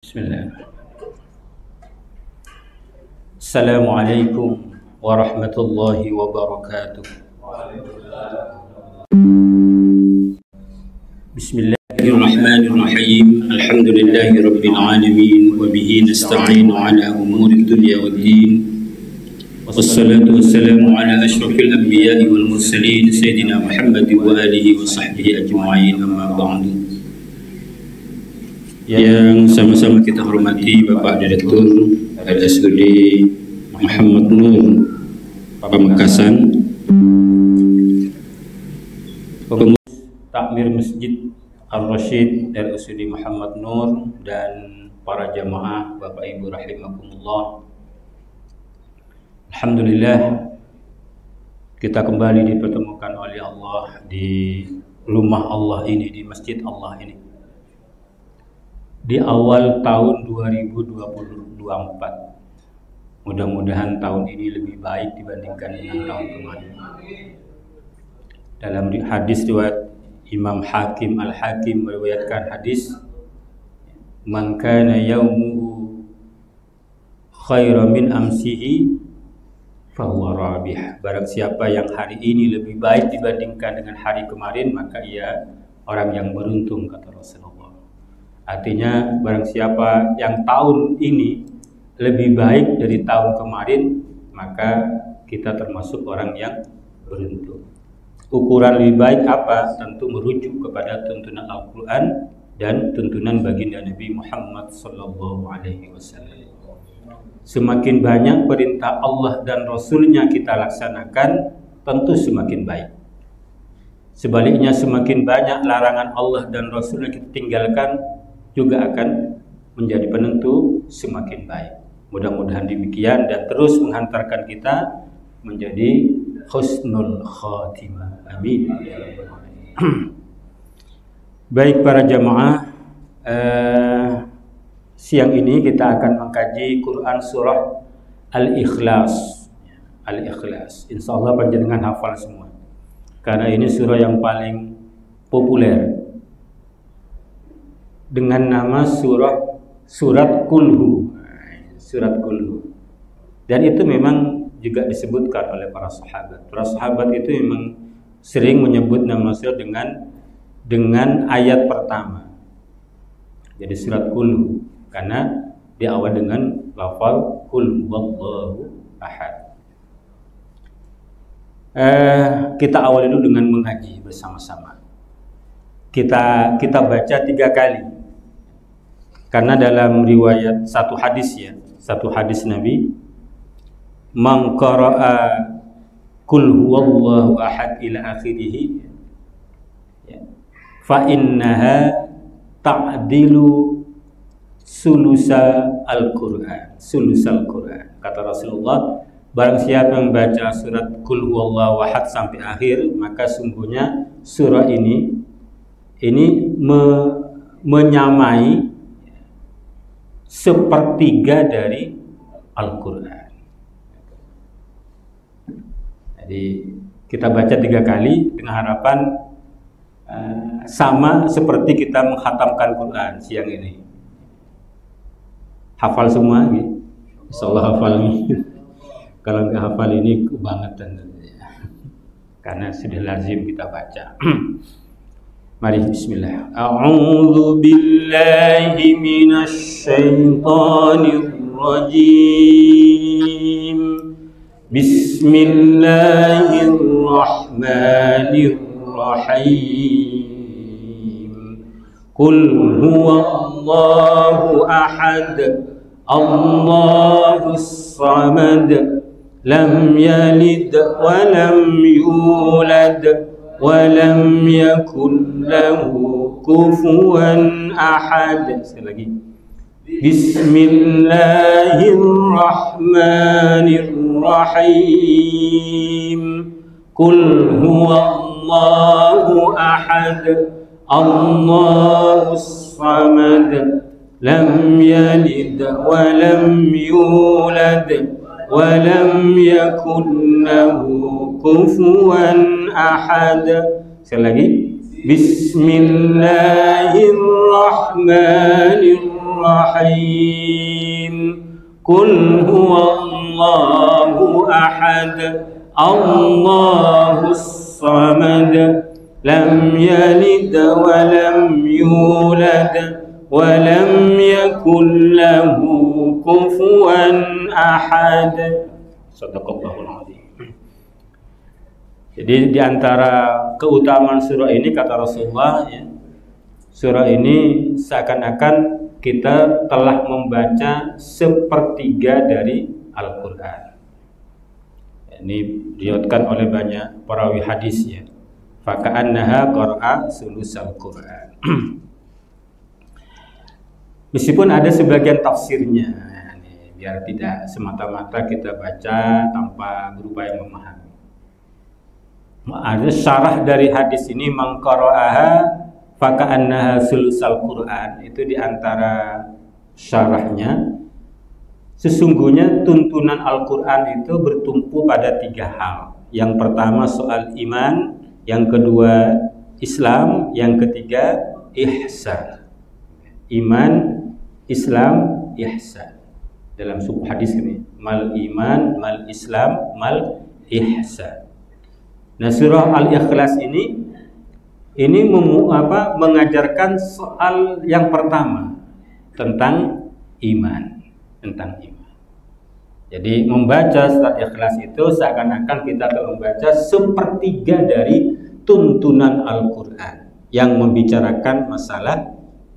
Bismillah. Assalamualaikum warahmatullahi wabarakatuh. Bismillahirrahmanirrahim. Alhamdulillahi rabbil alamin wa bihi nasta'inu ala umuri dunya waddin. Wassalatu wassalamu ala asyrafil anbiya'i wal mursalin sayyidina Muhammad wa alihi wa sahbihi ajma'in, amma ba'du. Yang sama-sama kita hormati Bapak Direktur RSUD Muhammad Nur Pamekasan, Pengurus Takmir Masjid Ar-Rasyid RSUD Muhammad Nur, dan para jamaah Bapak Ibu rahimakumullah. Alhamdulillah, kita kembali dipertemukan oleh Allah di rumah Allah ini, di masjid Allah ini, di awal tahun 2024. Mudah-mudahan tahun ini lebih baik dibandingkan dengan tahun kemarin. Dalam hadis riwayat Imam Hakim Al-Hakim meriwayatkan hadis, "Man kana yaumuhu khairan min amsihi fahuwa rabih." Barang siapa yang hari ini lebih baik dibandingkan dengan hari kemarin, maka ia orang yang beruntung, kata Rasulullah. Artinya barang siapa yang tahun ini lebih baik dari tahun kemarin, maka kita termasuk orang yang beruntung. Ukuran lebih baik apa? Tentu merujuk kepada tuntunan Al-Quran dan tuntunan baginda Nabi Muhammad SAW. Semakin banyak perintah Allah dan Rasulnya kita laksanakan, tentu semakin baik. Sebaliknya, semakin banyak larangan Allah dan Rasulnya kita tinggalkan, juga akan menjadi penentu semakin baik. Mudah-mudahan demikian dan terus menghantarkan kita menjadi husnul khatimah. Amin. Baik para jamaah, siang ini kita akan mengkaji Quran surah Al-Ikhlas. Al-Ikhlas. Insyaallah panjenengan hafal semua, karena ini surah yang paling populer dengan nama surat Kulhu. Surat Kulhu. Dan itu memang juga disebutkan oleh para sahabat. Para sahabat itu memang sering menyebut nama surat dengan ayat pertama. Jadi surat Kulhu, karena diawali dengan lafal Qul huwallahu ahad. Kita awali dulu dengan mengaji bersama-sama. Kita baca 3 kali. Karena dalam riwayat satu hadis Nabi, "Man qara'a Qul huwallahu ahad ila akhirih fa innaha ta'dilu sulusal Qur'an." Sulusal Qur'an. Kata Rasulullah, barang siapa yang membaca surat Qul huwallahu ahad sampai akhir, maka sungguhnya surah ini menyamai sepertiga dari Al-Quran. Jadi kita baca 3 kali dengan harapan sama seperti kita menghatamkan Quran siang ini. Hafal semua gitu. Insyaallah hafal nih. Kalau nggak hafal ini kebangetan, karena sudah lazim kita baca. Mari bismillah. A'udzu billahi minasy syaithanir rajim. Bismillahirrahmanirrahim. Qul huwallahu ahad, Allahus samad, lam yalid wa lam yulad walam yakun lahu kufuwan ahad. Sekali lagi. Bismillahirrahmanirrahim. Qul huwallahu ahad, Allahus samad, lam yalid walam yulad walam yakun lahu kufuwan ahad. Sekali lagi. Bismillahirrahmanirrahim. Rahim. Qul huwallahu ahad, Allahus samad, lam yalid wa lam yulad wa lam yakul lahu kufuwan ahad. Shadaqallahul azim. Jadi di antara keutamaan surah ini kata Rasulullah, ya, surah ini seakan-akan kita telah membaca sepertiga dari Al-Quran. Ini diriwayatkan oleh banyak perawi hadis, ya. Faka'annaha qara'a sulusal Quran. Meskipun ada sebagian tafsirnya, biar tidak semata-mata kita baca tanpa berupaya memahami. Ada syarah dari hadis ini, man qara'aha faka'annaha sulusal Quran. Itu diantara syarahnya, sesungguhnya tuntunan Al-Quran itu bertumpu pada 3 hal. Yang pertama soal iman, yang kedua Islam, yang ketiga ihsan. Iman, Islam, ihsan. Dalam sebuah hadis ini, mal iman, mal Islam, mal ihsan. Nah, surah Al-Ikhlas ini mengajarkan soal yang pertama tentang iman, Jadi membaca surat Ikhlas itu seakan-akan kita akan membaca sepertiga dari tuntunan Al-Quran yang membicarakan masalah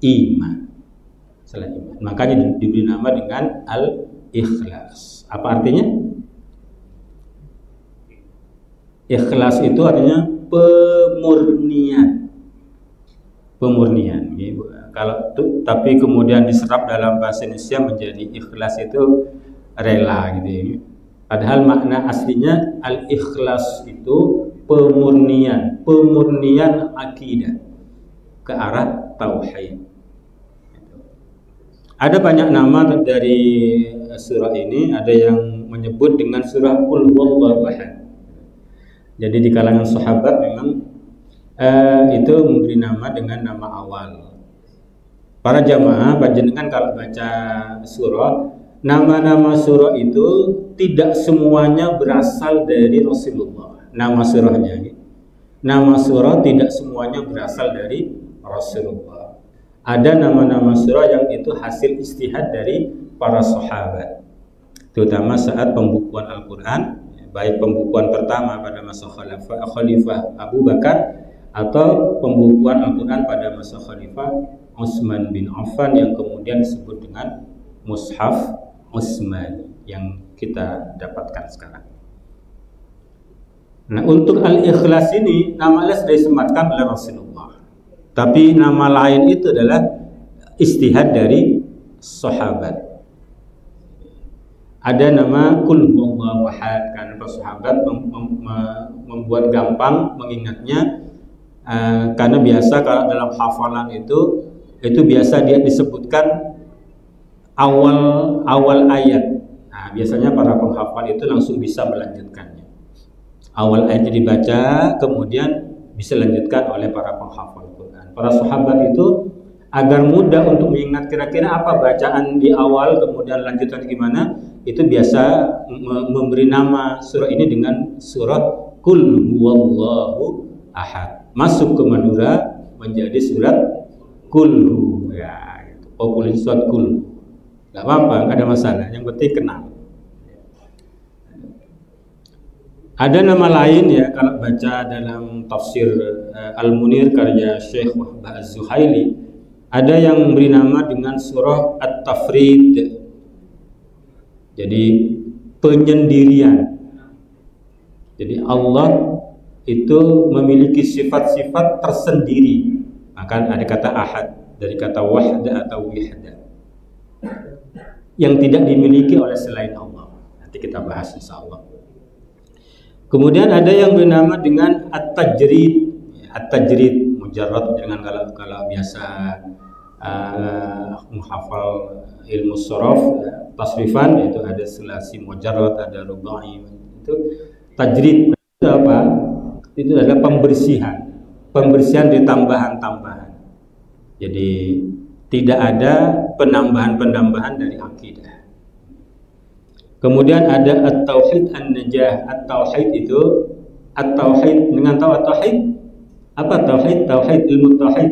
iman. Makanya diberi nama dengan Al-Ikhlas. Apa artinya? Ikhlas itu artinya pemurnian. Tapi kemudian diserap dalam bahasa Indonesia menjadi ikhlas itu rela gitu. Padahal makna aslinya al-ikhlas itu pemurnian akidah ke arah tauhid. Ada banyak nama dari surah ini, ada yang menyebut dengan surah Qul huwallahu ahad. Jadi di kalangan sahabat memang itu memberi nama dengan nama awal. Para jamaah, panjenengan kalau baca surah, nama-nama surah itu tidak semuanya berasal dari Rasulullah. Nama surahnya, nama surah tidak semuanya berasal dari Rasulullah. Ada nama-nama surah yang itu hasil ijtihad dari para sahabat, terutama saat pembukuan Al-Quran. Baik pembukuan pertama pada masa Khalifah Abu Bakar atau pembukuan Al-Quran pada masa Khalifah Utsman bin Affan yang kemudian disebut dengan Mushaf Utsmani yang kita dapatkan sekarang. Nah, untuk Al-Ikhlas ini namanya sudah disematkan oleh Rasulullah, tapi nama lain itu adalah ijtihad dari sahabat. Ada nama Qul huwallahu ahad, karena para sahabat membuat gampang mengingatnya, karena biasa kalau dalam hafalan itu biasa dia disebutkan awal ayat. Nah, biasanya para penghafal itu langsung bisa melanjutkannya. Awal ayatnya dibaca, kemudian bisa dilanjutkan oleh para penghafal Quran. Para sahabat itu agar mudah untuk mengingat kira-kira apa bacaan di awal, kemudian lanjutan gimana, itu biasa memberi nama surah ini dengan surah Qul huwallahu ahad. Masuk ke Madura menjadi surat Qul hu, ya, gitu. Populer surat Qul. Gak apa-apa, gak ada masalah. Yang penting kenal. Ada nama lain, ya, kalau baca dalam tafsir Al-Munir karya Syekh Wahbah Az-Zuhaili, ada yang memberi nama dengan surah At-Tafrid. Jadi penyendirian. Jadi Allah itu memiliki sifat-sifat tersendiri. Maka ada kata ahad dari kata wahda atau wihda yang tidak dimiliki oleh selain Allah. Nanti kita bahas insyaallah. Kemudian ada yang bernama dengan at-tajrid. At-tajrid mujarrad, dengan kalau biasa menghafal ilmu sorof tasrifan, yaitu ada sulasi mujarrad, ada rubai. Itu tajrid itu apa? Itu adalah pembersihan dari tambahan-tambahan. Jadi tidak ada penambahan-penambahan dari akidah. Kemudian ada at-tauhid an-najah. At-tauhid itu at-tauhid, dengan tahu at-tauhid? Apa tauhid? Tauhid, ilmu tauhid.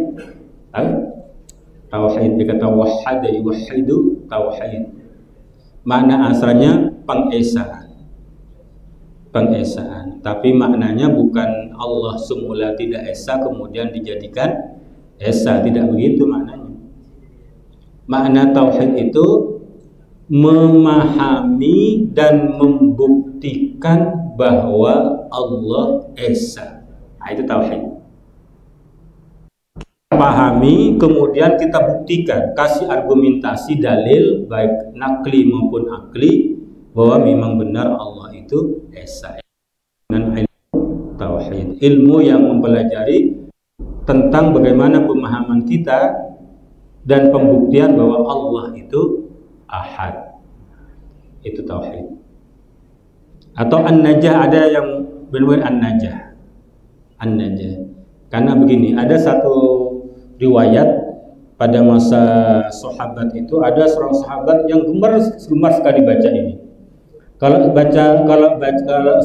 Tauhid dikata wahada yuwahhidu, tauhid. Makna asalnya pengesaan. Pengesaan. Tapi maknanya bukan Allah semula tidak esa kemudian dijadikan esa, tidak begitu maknanya. Makna tauhid itu memahami dan membuktikan bahwa Allah esa. Nah, itu tauhid. Pahami, kemudian kita buktikan, kasih argumentasi dalil baik nakli maupun akli bahwa memang benar Allah itu esa. Dengan ilmu tauhid, ilmu yang mempelajari tentang bagaimana pemahaman kita dan pembuktian bahwa Allah itu ahad. Itu tauhid. Atau an-najah, ada yang benar-benar an-najah. An-najah. Karena begini, ada satu riwayat pada masa sahabat itu, ada seorang sahabat yang gemar sekali baca ini. Kalau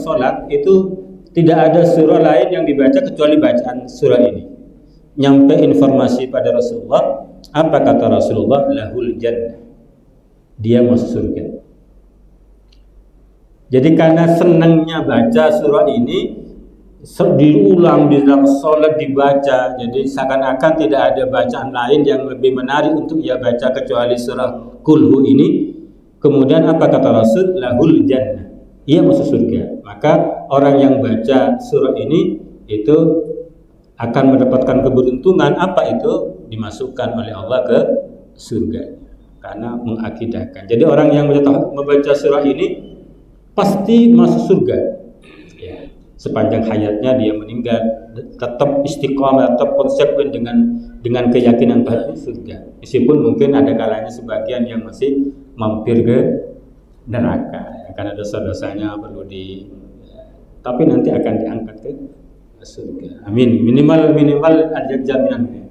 sholat itu tidak ada surah lain yang dibaca kecuali bacaan surah ini. Nyampe informasi pada Rasulullah, apa kata Rasulullah? Lahul jannah, dia masuk surga. Jadi karena senangnya baca surah ini, diulang di dalam sholat dibaca, jadi seakan-akan tidak ada bacaan lain yang lebih menarik untuk ia baca kecuali surah Kulhu ini. Kemudian apa kata Rasul? Lahul jannah, ia masuk surga. Maka orang yang baca surah ini itu akan mendapatkan keberuntungan. Apa itu? Dimasukkan oleh Allah ke surga karena mengakidahkan. Jadi orang yang membaca surah ini pasti masuk surga ya. Sepanjang hayatnya dia meninggal tetap istiqomah, tetap konsekuen dengan keyakinan bahwa surga. Meskipun mungkin ada kalanya sebagian yang masih mampir ke neraka ya, karena dosa-dosanya perlu tapi nanti akan diangkat ke surga. Amin. Minimal ada jaminan ya.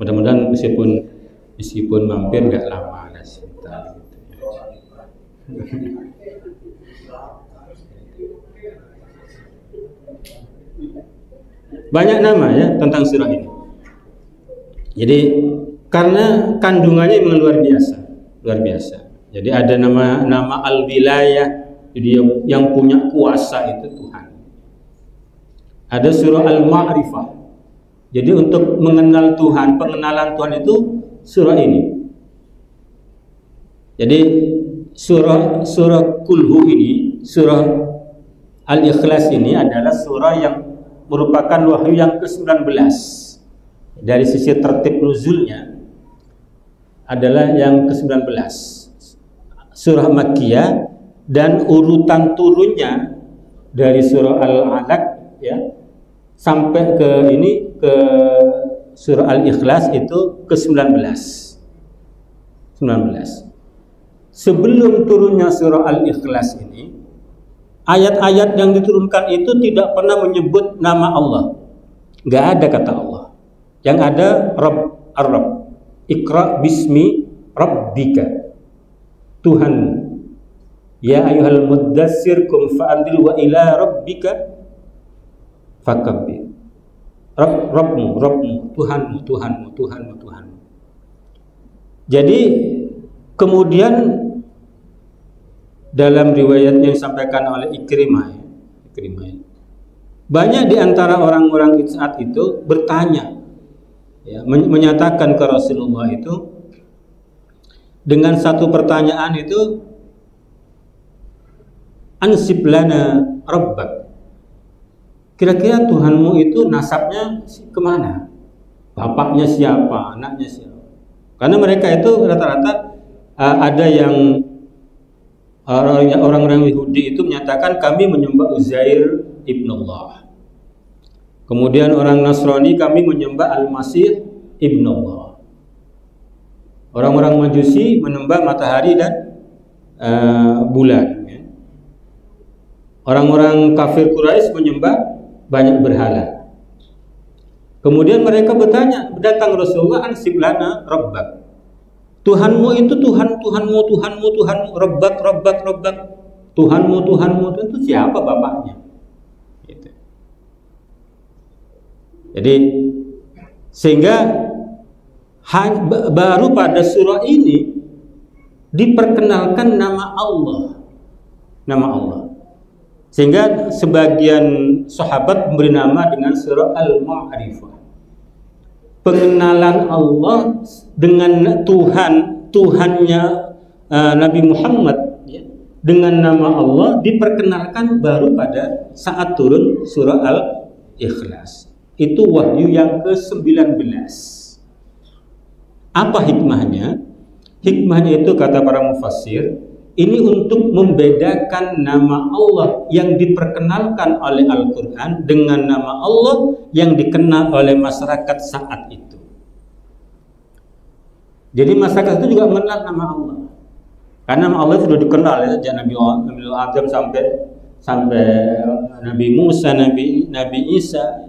Mudah-mudahan meskipun mampir nggak lama lah sebentar gitu ya. Banyak nama ya tentang surah ini. Jadi karena kandungannya memang luar biasa. Jadi ada nama al-wilayah, jadi yang punya kuasa itu Tuhan. Ada surah al-ma'rifah. Jadi untuk mengenal Tuhan, pengenalan Tuhan itu surah ini. Jadi surah Kulhu ini, surah Al-Ikhlas ini adalah surah yang merupakan wahyu yang ke-19. Dari sisi tertib nuzulnya adalah yang ke-19. Surah Makkiyah, dan urutan turunnya dari surah Al-Alaq ya sampai ke surah Al-Ikhlas itu ke-19. 19. Sebelum turunnya surah Al-Ikhlas ini, ayat-ayat yang diturunkan itu tidak pernah menyebut nama Allah. Enggak ada kata Allah. Yang ada Rabb, Ar-Rabb. Iqra bismi rabbika, Tuhanmu. Ya ayyuhal muddassir kum fa'anzir wa ila rabbika fakabbir. Rabbmu, Tuhanmu. Jadi kemudian dalam riwayat yang disampaikan oleh Ikrimah, banyak di antara orang-orang saat itu bertanya, ya, menyatakan ke Rasulullah itu dengan satu pertanyaan itu, ansib lana rabbak, kira-kira Tuhanmu itu nasabnya kemana? Bapaknya siapa? Anaknya siapa? Karena mereka itu rata-rata ada yang orang-orang Yahudi itu menyatakan kami menyembah Uzair ibnullah. Kemudian orang Nasrani kami menyembah Al-Masih ibnullah. Orang-orang Majusi menyembah matahari dan bulan. Ya. Orang-orang kafir Quraisy menyembah banyak berhala. Kemudian mereka bertanya, datang Rasulullah, ansib lana rabbak, Tuhanmu itu Tuhanmu, Rabbak. Tuhanmu itu siapa bapaknya? Gitu. Jadi sehingga baru pada surah ini diperkenalkan nama Allah. Sehingga sebagian sahabat memberi nama dengan surah Al-Ma'rifah. Pengenalan Allah dengan Tuhannya Nabi Muhammad ya, dengan nama Allah diperkenalkan baru pada saat turun surah Al-Ikhlas. Itu wahyu yang ke-19. Apa hikmahnya? Hikmahnya itu kata para mufassir, ini untuk membedakan nama Allah yang diperkenalkan oleh Al-Quran dengan nama Allah yang dikenal oleh masyarakat saat itu. Jadi masyarakat itu juga mengenal nama Allah. Karena nama Allah sudah dikenal ya, sejak Nabi Adam sampai Nabi Musa, Nabi Isa.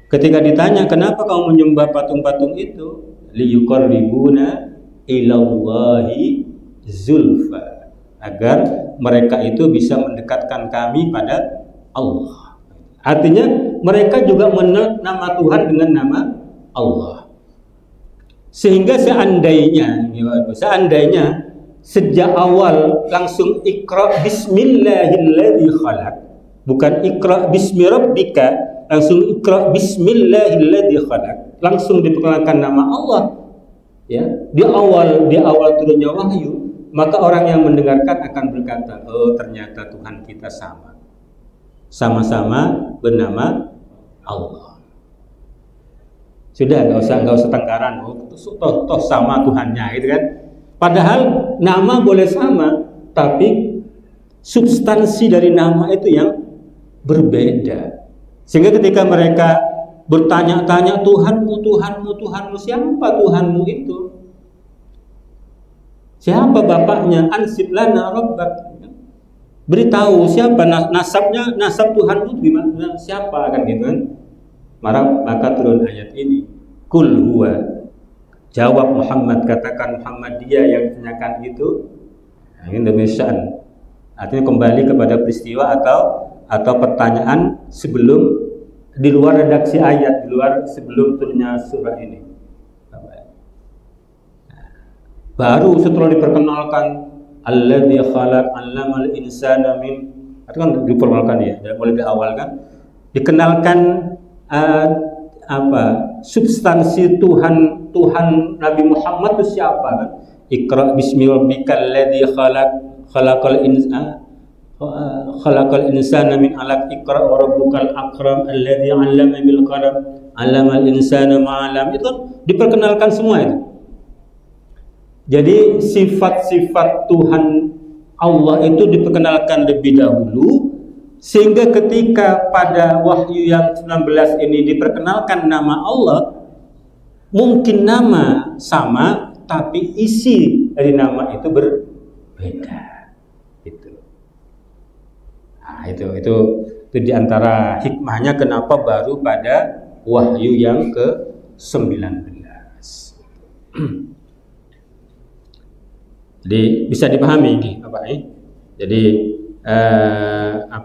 Ketika ditanya kenapa kamu menyembah patung-patung itu, liyuqarribuna ilallahi zulfa, agar mereka itu bisa mendekatkan kami pada Allah. Artinya mereka juga mengenal nama Tuhan dengan nama Allah. Sehingga seandainya sejak awal langsung Iqra bismillahilladzi khalaq, bukan Iqra bismi rabbika, langsung Iqra bismillahilladzi khalaq, langsung diperkenalkan nama Allah ya, di awal turunnya wahyu, maka orang yang mendengarkan akan berkata, oh ternyata Tuhan kita sama-sama bernama Allah. Sudah, nggak usah tengkaran, toh sama Tuhannya gitu kan. Padahal nama boleh sama, tapi substansi dari nama itu yang berbeda. Sehingga ketika mereka bertanya-tanya Tuhanmu, siapa Tuhanmu itu? Siapa bapaknya? Ansib lana rabbak. Beritahu siapa nasab Tuhanmu gimana? Siapa kan gitu kan? Maka turun ayat ini. Kul huwa. Jawab Muhammad, katakan Muhammad, dia yang ditanyakan itu. Ini Indonesiaan. Artinya kembali kepada peristiwa atau pertanyaan sebelum, di luar redaksi ayat, di luar sebelum turunnya surah ini. Baru setelah diperkenalkan alladzi khalaq 'allamal insana min, itu kan diperkenalkan ya, mulai di awal kan dikenalkan substansi Tuhan Nabi Muhammad itu siapa kan? Iqra bismi rabbikal ladzi khalaqal insana min 'alaq, iqra wa rabbukal akram alladzi 'allama bil qalam 'allamal insana ma 'lam. Itu diperkenalkan semua itu. Jadi sifat-sifat Tuhan Allah itu diperkenalkan lebih dahulu, sehingga ketika pada wahyu yang 19 ini diperkenalkan nama Allah, mungkin nama sama tapi isi dari nama itu berbeda. Itu diantara hikmahnya kenapa baru pada wahyu yang ke-19. Jadi bisa dipahami Bapak ini. Jadi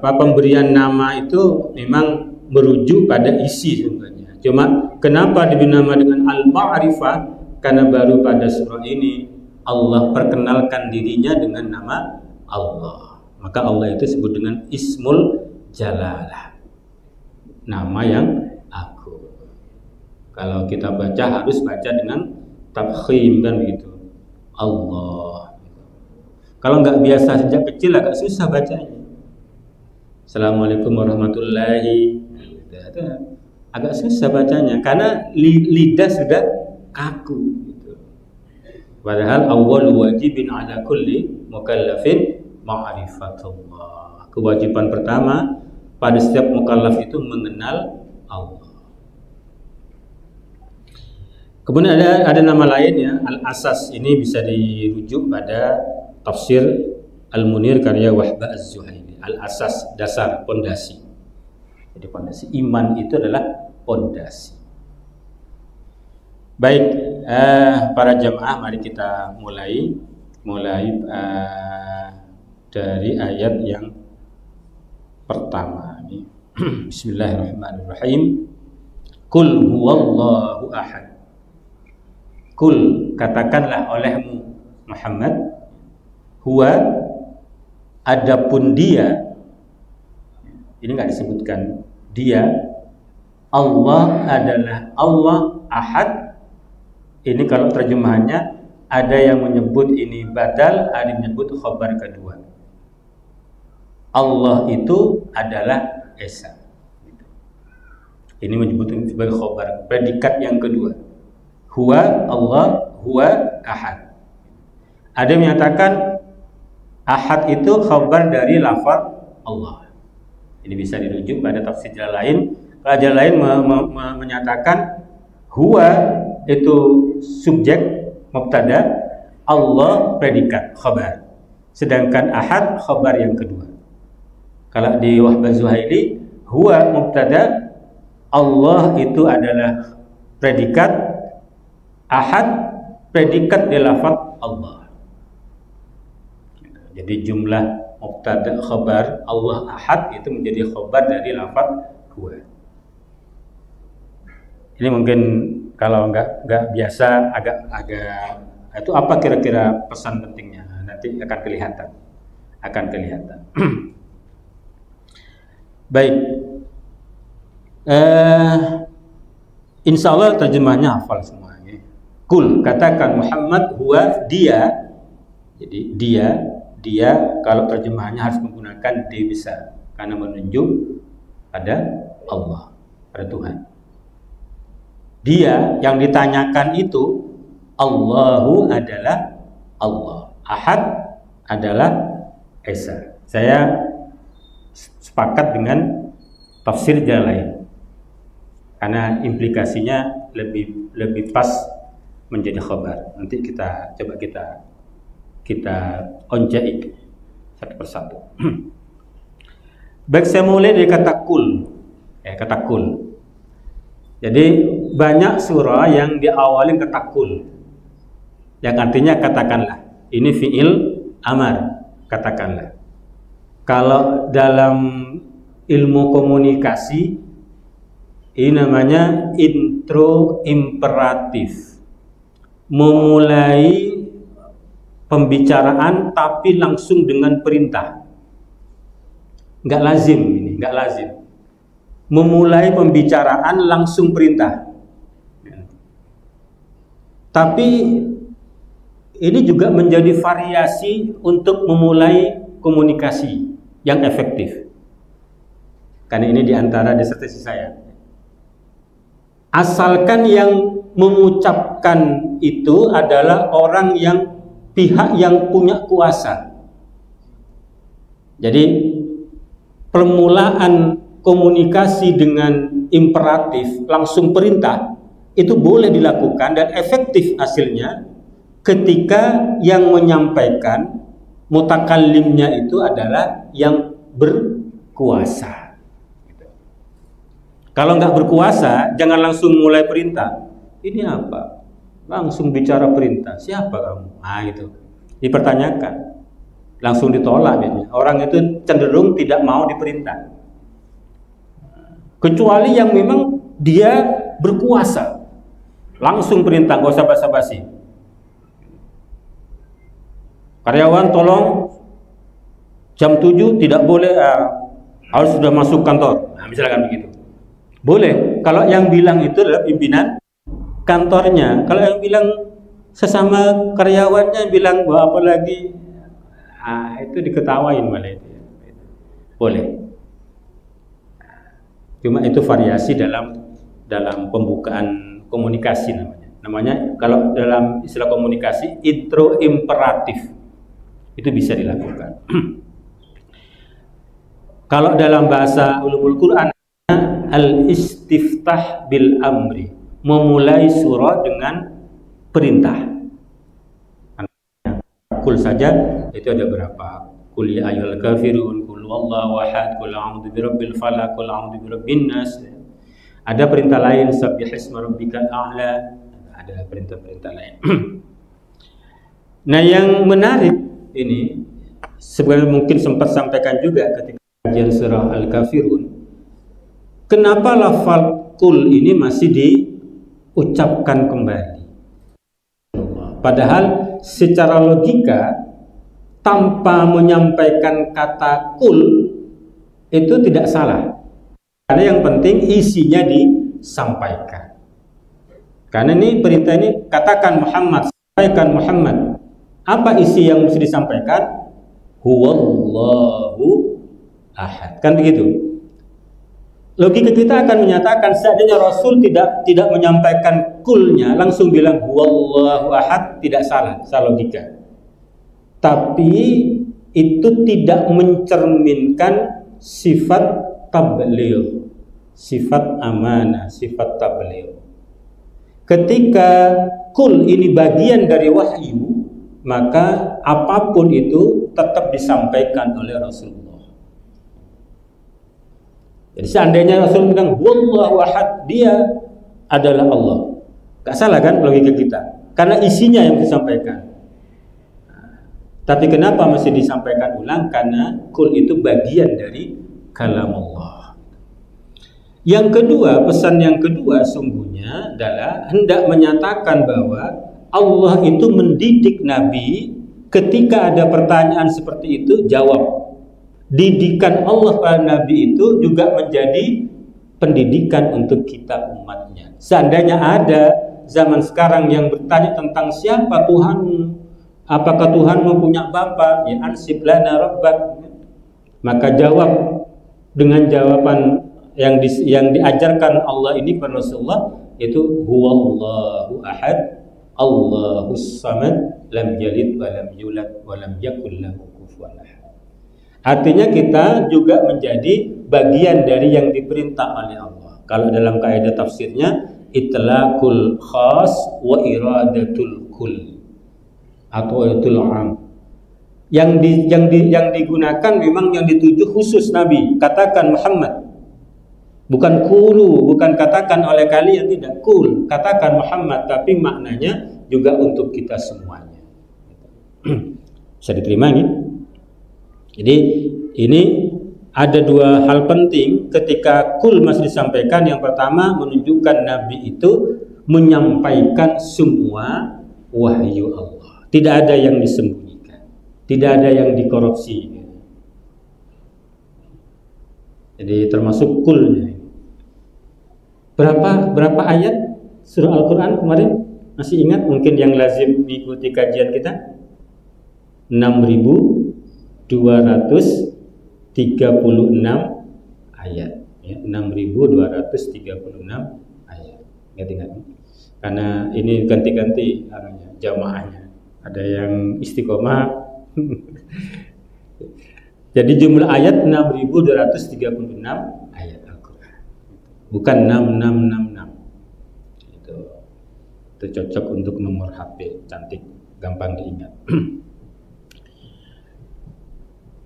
pemberian nama itu memang merujuk pada isi sebenarnya. Cuma kenapa diberi nama dengan Al-Ma'rifah? Karena baru pada surah ini Allah perkenalkan dirinya dengan nama Allah. Maka Allah itu disebut dengan Ismul Jalalah, nama yang agung. Kalau kita baca harus baca dengan tafkhim kan begitu, Allah. Kalau nggak biasa sejak kecil agak susah bacanya. Assalamualaikum warahmatullahi wabarakatuh. Agak susah bacanya karena lidah sudah kaku gitu. Padahal awwal wajibin ala kulli mukallafin ma'rifatullah. Kewajiban pertama pada setiap mukallaf itu mengenal Allah. Kemudian ada nama lain ya, Al-Asas. Ini bisa dirujuk pada tafsir Al-Munir karya Wahbah Az-Zuhaili. Al-Asas, dasar, pondasi. Jadi pondasi iman itu adalah pondasi. Baik, para jamaah, mari kita mulai dari ayat yang pertama ini. Bismillahirrahmanirrahim. Qul huwallahu ahad. Qul, katakanlah olehmu Muhammad, huwa, adapun dia, ini enggak disebutkan dia, Allah adalah Allah ahad. Ini kalau terjemahannya ada yang menyebut ini badal, ada yang menyebut khabar kedua. Allah itu adalah Esa. Ini menyebut sebagai khabar, predikat yang kedua. Huwa Allah, huwa ahad. Ada yang menyatakan ahad itu khabar dari lafaz Allah. Ini bisa dirujuk pada tafsir jalan lain. Pelajar lain menyatakan huwa itu subjek mubtada, Allah predikat khabar. Sedangkan ahad khabar yang kedua. Kalau di Wahbah Zuhaili, huwa mubtada, Allah itu adalah predikat, ahad predikat di lafaz Allah. Jadi jumlah mubtada khabar Allah ahad itu menjadi khabar dari lafaz huwa. Ini mungkin kalau nggak biasa agak itu apa kira-kira pesan pentingnya, nanti akan kelihatan. Baik, insya Allah terjemahnya hafal semuanya. Kul, katakan Muhammad huwa dia. Jadi dia kalau terjemahannya harus menggunakan D besar karena menunjuk pada Allah, pada Tuhan. Dia yang ditanyakan itu Allahu adalah Allah, ahad adalah Esa. Saya sepakat dengan tafsir jalan lain karena implikasinya lebih pas menjadi khabar. Nanti kita coba kita onjai satu persatu. Baik, saya mulai dari kata kul. Kata kul. Jadi banyak surah yang diawali kata kul, yang artinya katakanlah. Ini fi'il amar, katakanlah. Kalau dalam ilmu komunikasi ini namanya intro imperatif, memulai pembicaraan tapi langsung dengan perintah. Enggak lazim ini, enggak lazim. Memulai pembicaraan langsung perintah. Tapi ini juga menjadi variasi untuk memulai komunikasi yang efektif. Karena ini diantara disertasi saya. Asalkan yang mengucapkan itu adalah orang yang pihak yang punya kuasa. Jadi permulaan komunikasi dengan imperatif langsung perintah itu boleh dilakukan dan efektif hasilnya ketika yang menyampaikan mutakallimnya itu adalah yang berkuasa. Kalau nggak berkuasa, jangan langsung mulai perintah. Ini apa? Langsung bicara perintah. Siapa kamu? Nah itu dipertanyakan, langsung ditolak. Orang itu cenderung tidak mau diperintah. Kecuali yang memang dia berkuasa, langsung perintah, gak usah basa-basi. Karyawan tolong jam 7 tidak boleh, harus sudah masuk kantor. Nah, misalkan begitu. Boleh. Kalau yang bilang itu adalah pimpinan kantornya. Kalau yang bilang sesama karyawannya bilang bahwa apa lagi, itu diketawain malah itu. Boleh. Cuma itu variasi dalam pembukaan komunikasi namanya kalau dalam istilah komunikasi intro imperatif itu bisa dilakukan. Kalau dalam bahasa ulumul Quran al-istiftah bil amri, memulai surah dengan perintah. Kul saja itu ada berapa? Qul ya ayyuhal kafirun, qul huwallahu ahad, qul a'udzu birabbil falaq, qul a'udzu birabbin nas. Ada perintah lain, sabbihisma rabbikal a'la. ada perintah-perintah lain. Nah, yang menarik ini sebenarnya mungkin sempat sampaikan juga ketika kajian surah Al-Kafirun, kenapa lafal kul ini masih diucapkan kembali? Padahal secara logika tanpa menyampaikan kata kul itu tidak salah. Karena yang penting isinya disampaikan. Karena ini perintah ini, katakan Muhammad, sampaikan Muhammad. Apa isi yang mesti disampaikan? Huwallahu ahad. Kan begitu. Logika kita akan menyatakan seandainya Rasul tidak menyampaikan kulnya, langsung bilang huwallahu ahad, tidak salah, salah logika. Tapi itu tidak mencerminkan sifat tabligh, sifat amanah, sifat tabligh. Ketika kul ini bagian dari wahyu, maka apapun itu tetap disampaikan oleh Rasulullah. Jadi seandainya Rasul bilang wallahu ahad, dia adalah Allah, gak salah kan logika kita, karena isinya yang disampaikan. Tapi kenapa masih disampaikan ulang? Karena kul itu bagian dari kalam Allah. Yang kedua, pesan yang kedua sungguhnya adalah hendak menyatakan bahwa Allah itu mendidik Nabi ketika ada pertanyaan seperti itu, jawab. Didikan Allah pada Nabi itu juga menjadi pendidikan untuk kita umatnya. Seandainya ada zaman sekarang yang bertanya tentang siapa Tuhanmu, apakah Tuhanmu punya bapa, ya ansib lana rabbak, maka jawab dengan jawaban yang diajarkan Allah ini kepada Rasulullah, itu huwallahu ahad, Allahus samad, lam yalid wa lam yulad wa lam yakul lahu kufuwan ahad. Artinya kita juga menjadi bagian dari yang diperintah oleh Allah. Kalau dalam kaidah tafsirnya itlaqul khas wa iradatul kull atau itul am. Yang digunakan memang yang dituju khusus Nabi. Katakan Muhammad, bukan kulu, bukan katakan oleh kalian, tidak, kul, katakan Muhammad, tapi maknanya juga untuk kita semuanya. Bisa diterima ini? Jadi ini ada dua hal penting ketika kul masih disampaikan. Yang pertama, menunjukkan Nabi itu menyampaikan semua wahyu Allah, tidak ada yang disembunyikan, tidak ada yang dikorupsi. Jadi termasuk kulnya. Berapa ayat surah Al-Quran kemarin? Masih ingat mungkin yang lazim mengikuti kajian kita? 6.236 ayat, ya, 6.236 ayat. Ingat-ingat, karena ini ganti-ganti jamaahnya, ada yang istiqomah. Jadi jumlah ayat 6.236 ayat Al-Quran, bukan 6666. Itu cocok untuk nomor HP, cantik, gampang diingat.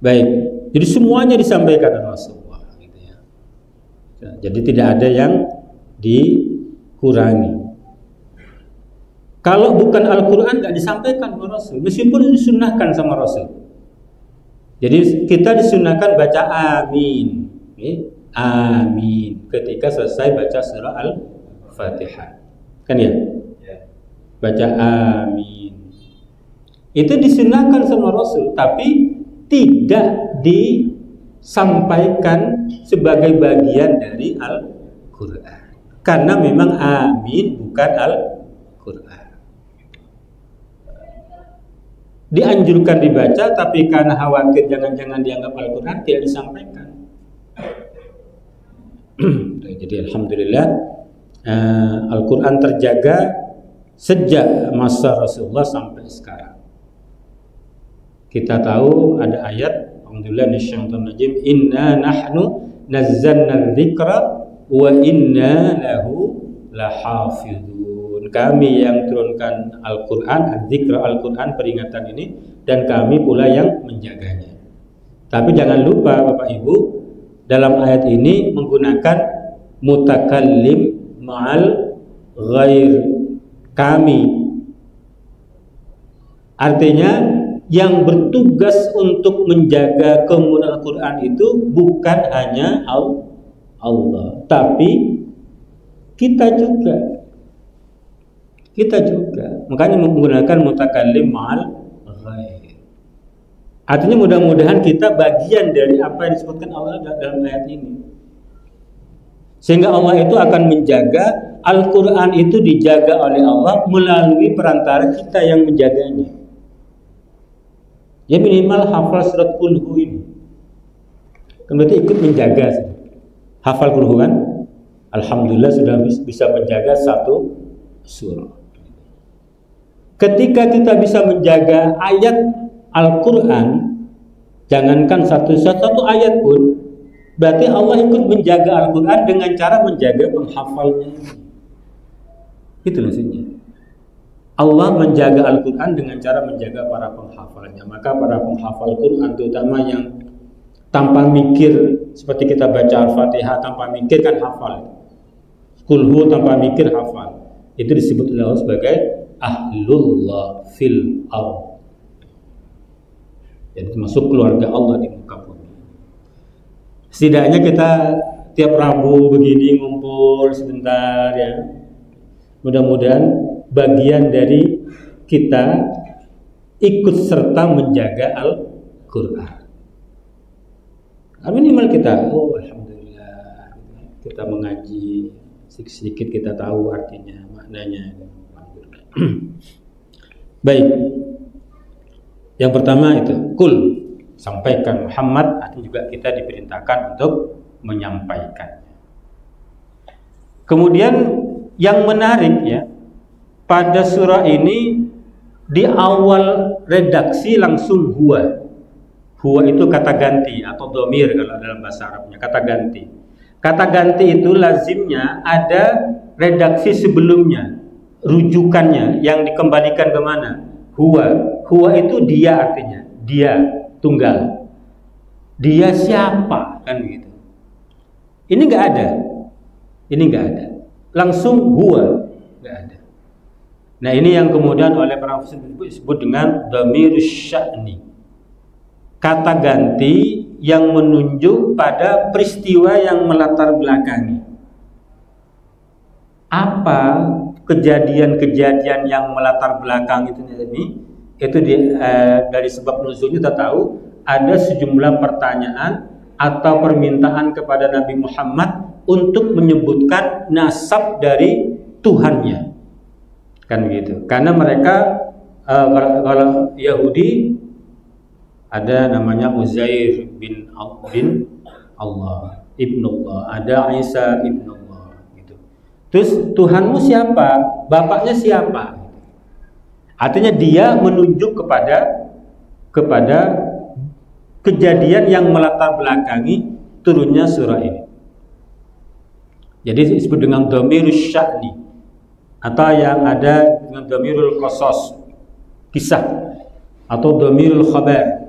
Baik, jadi semuanya disampaikan oleh Rasulullah, gitu ya. Jadi tidak ada yang dikurangi. Kalau bukan Al-Quran nggak disampaikan oleh Rasul, meskipun disunahkan sama Rasul. Jadi kita disunahkan baca amin, amin ketika selesai baca surah Al-Fatihah, kan ya? Baca amin. Itu disunahkan sama Rasul, tapi tidak disampaikan sebagai bagian dari Al-Quran, karena memang amin bukan Al-Quran. Dianjurkan dibaca, tapi karena khawatir jangan-jangan dianggap Al-Quran, tidak disampaikan. Jadi alhamdulillah Al-Quran terjaga sejak masa Rasulullah sampai sekarang. Kita tahu ada ayat, alhamdulillah nasyaitonir rajim, inna nahnu nazzalna dzikra wa inna lahu lahafizun. Kami yang turunkan Al-Quran, dzikra Al-Quran, peringatan ini, dan kami pula yang menjaganya. Tapi jangan lupa Bapak Ibu, dalam ayat ini menggunakan mutakallim ma'al ghair, Kami. Artinya yang bertugas untuk menjaga kemuliaan Al-Quran itu bukan hanya Allah, tapi kita juga. Makanya menggunakan mutakallim ma'al ghair. Artinya mudah-mudahan kita bagian dari apa yang disebutkan Allah dalam ayat ini. Sehingga Allah itu akan menjaga, Al-Quran itu dijaga oleh Allah melalui perantara kita yang menjaganya. Ya minimal hafal surat Qul-Hu ini. Kan berarti ikut menjaga. Hafal Qul-Hu kan? Alhamdulillah sudah bisa menjaga satu surah. Ketika kita bisa menjaga ayat Al-Quran, jangankan satu ayat pun, berarti Allah ikut menjaga Al-Quran dengan cara menjaga penghafalnya. Itu maksudnya. Allah menjaga Al-Quran dengan cara menjaga para penghafalnya. Maka para penghafal Quran, terutama yang tanpa mikir, seperti kita baca Al-Fatihah tanpa mikir kan hafal. Qul-Hu tanpa mikir hafal. Itu disebut oleh Allah sebagai ahlullah fil ardh. Jadi termasuk keluarga Allah di muka bumi. Setidaknya kita tiap Rabu begini ngumpul sebentar ya. Mudah-mudahan bagian dari kita ikut serta menjaga Al-Quran. Minimal kita, alhamdulillah, kita mengaji sedikit kita tahu artinya, maknanya. Baik. Yang pertama itu Qul, sampaikan Muhammad, artinya juga kita diperintahkan untuk menyampaikan. Kemudian yang menarik ya, pada surah ini di awal redaksi langsung huwa. Huwa itu kata ganti atau dhamir kalau dalam bahasa Arabnya, kata ganti. Kata ganti itu lazimnya ada redaksi sebelumnya, rujukannya yang dikembalikan kemana? Huwa. Huwa itu dia artinya, dia tunggal. Dia siapa kan gitu. Ini nggak ada. Langsung huwa, nggak ada. Nah ini yang kemudian oleh para ulama disebut dengan dhamirus sya'ni, kata ganti yang menunjuk pada peristiwa yang melatar belakangi. Apa kejadian-kejadian yang melatar belakang itu tadi? Itu dari sebab nuzulnya kita tahu ada sejumlah pertanyaan atau permintaan kepada Nabi Muhammad untuk menyebutkan nasab dari Tuhannya, kan begitu. Karena mereka kalau Yahudi ada namanya Uzair bin Allah, Ibnullah, ada Isa Ibnullah gitu. Terus Tuhanmu siapa? Bapaknya siapa? Artinya dia menunjuk kepada kejadian yang melatar belakangi turunnya surah ini. Jadi disebut dengan dhamirus sya'ni, atau yang ada dengan dhamirul qasas, kisah, atau dhamirul khabar,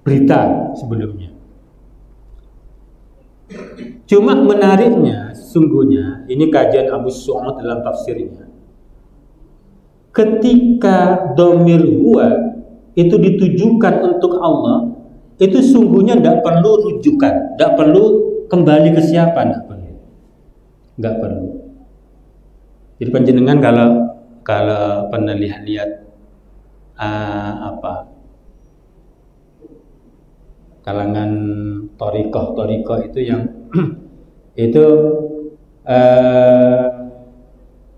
berita sebelumnya. Cuma menariknya sungguhnya, ini kajian Abu Su'ad dalam tafsirnya, ketika dhamir huwa itu ditujukan untuk Allah, itu sungguhnya tidak perlu rujukan, tidak perlu kembali ke siapa, nggak perlu. Jadi panjenengan kalau pernah lihat kalangan torikoh itu yang itu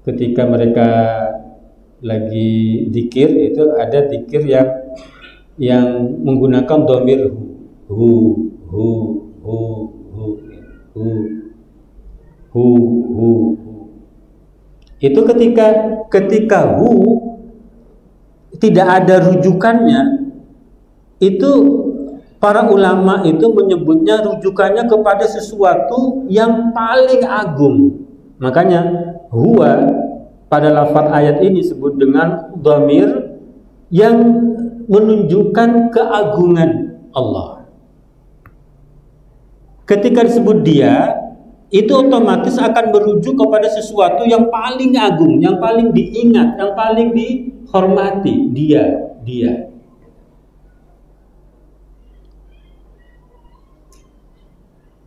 ketika mereka lagi dzikir, itu ada dzikir yang menggunakan dhamir hu. Itu ketika hu tidak ada rujukannya, itu para ulama itu menyebutnya rujukannya kepada sesuatu yang paling agung. Makanya huwa pada lafaz ayat ini disebut dengan dhamir yang menunjukkan keagungan Allah. Ketika disebut dia, itu otomatis akan merujuk kepada sesuatu yang paling agung, yang paling diingat, yang paling dihormati. Dia.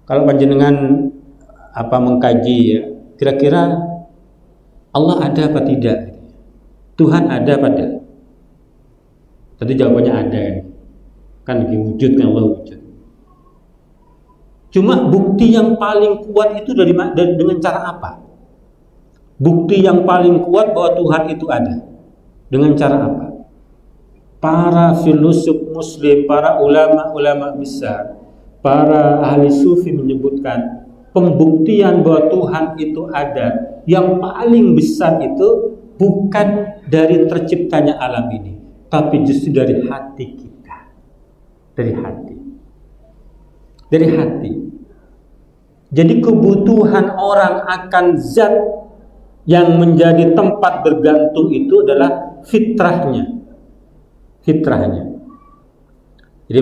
Kalau panjenengan mengkaji ya, kira-kira Allah ada apa tidak? Tuhan ada apa tidak? Tadi jawabannya ada kan wujud kan, Allah wujud. Cuma bukti yang paling kuat itu dengan cara apa? Bukti yang paling kuat bahwa Tuhan itu ada dengan cara apa? Para filosof muslim, para ulama-ulama besar, para ahli sufi menyebutkan pembuktian bahwa Tuhan itu ada yang paling besar itu bukan dari terciptanya alam ini, tapi justru dari hati kita. Dari hati. Jadi kebutuhan orang akan zat yang menjadi tempat bergantung itu adalah fitrahnya. Jadi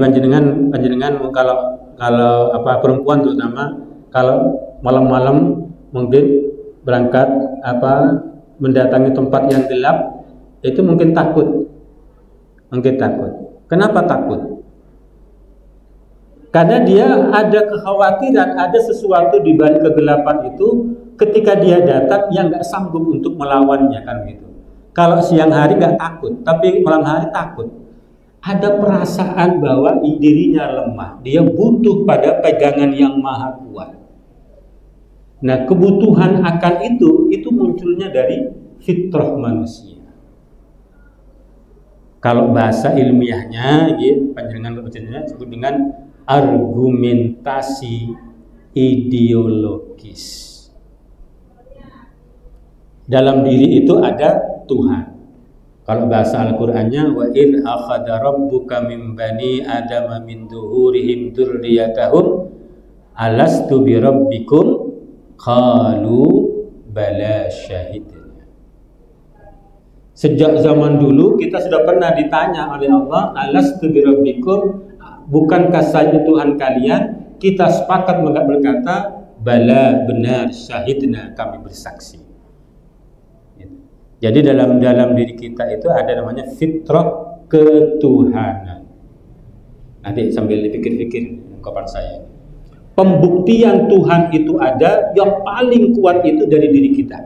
panjenengan kalau perempuan terutama kalau malam-malam mungkin berangkat mendatangi tempat yang gelap, itu mungkin takut. Kenapa takut? Karena dia ada kekhawatiran, ada sesuatu di balik kegelapan itu. Ketika dia datang, dia nggak sanggup untuk melawannya, kan gitu. Kalau siang hari nggak takut, tapi malam hari takut. Ada perasaan bahwa dirinya lemah, dia butuh pada pegangan yang maha kuat. Nah, kebutuhan akan itu munculnya dari fitrah manusia. Kalau bahasa ilmiahnya, panjenengan disebut dengan argumentasi ideologis. Dalam diri itu ada Tuhan. Kalau bahasa Al-Qur'annya, wa in akhadha rabbuka min bani adama min duhurihim dzurriyyatahum alastu bi rabbikum qalu bala syahidna. Sejak zaman dulu kita sudah pernah ditanya oleh Allah, alastu bi rabbikum, bukankah saya Tuhan kalian? Kita sepakat berkata, bala, benar, syahidna, kami bersaksi. Jadi dalam diri kita itu ada namanya fitrah ketuhanan. Nanti sambil dipikir-pikir ungkapan saya. Pembuktian Tuhan itu ada, yang paling kuat itu dari diri kita.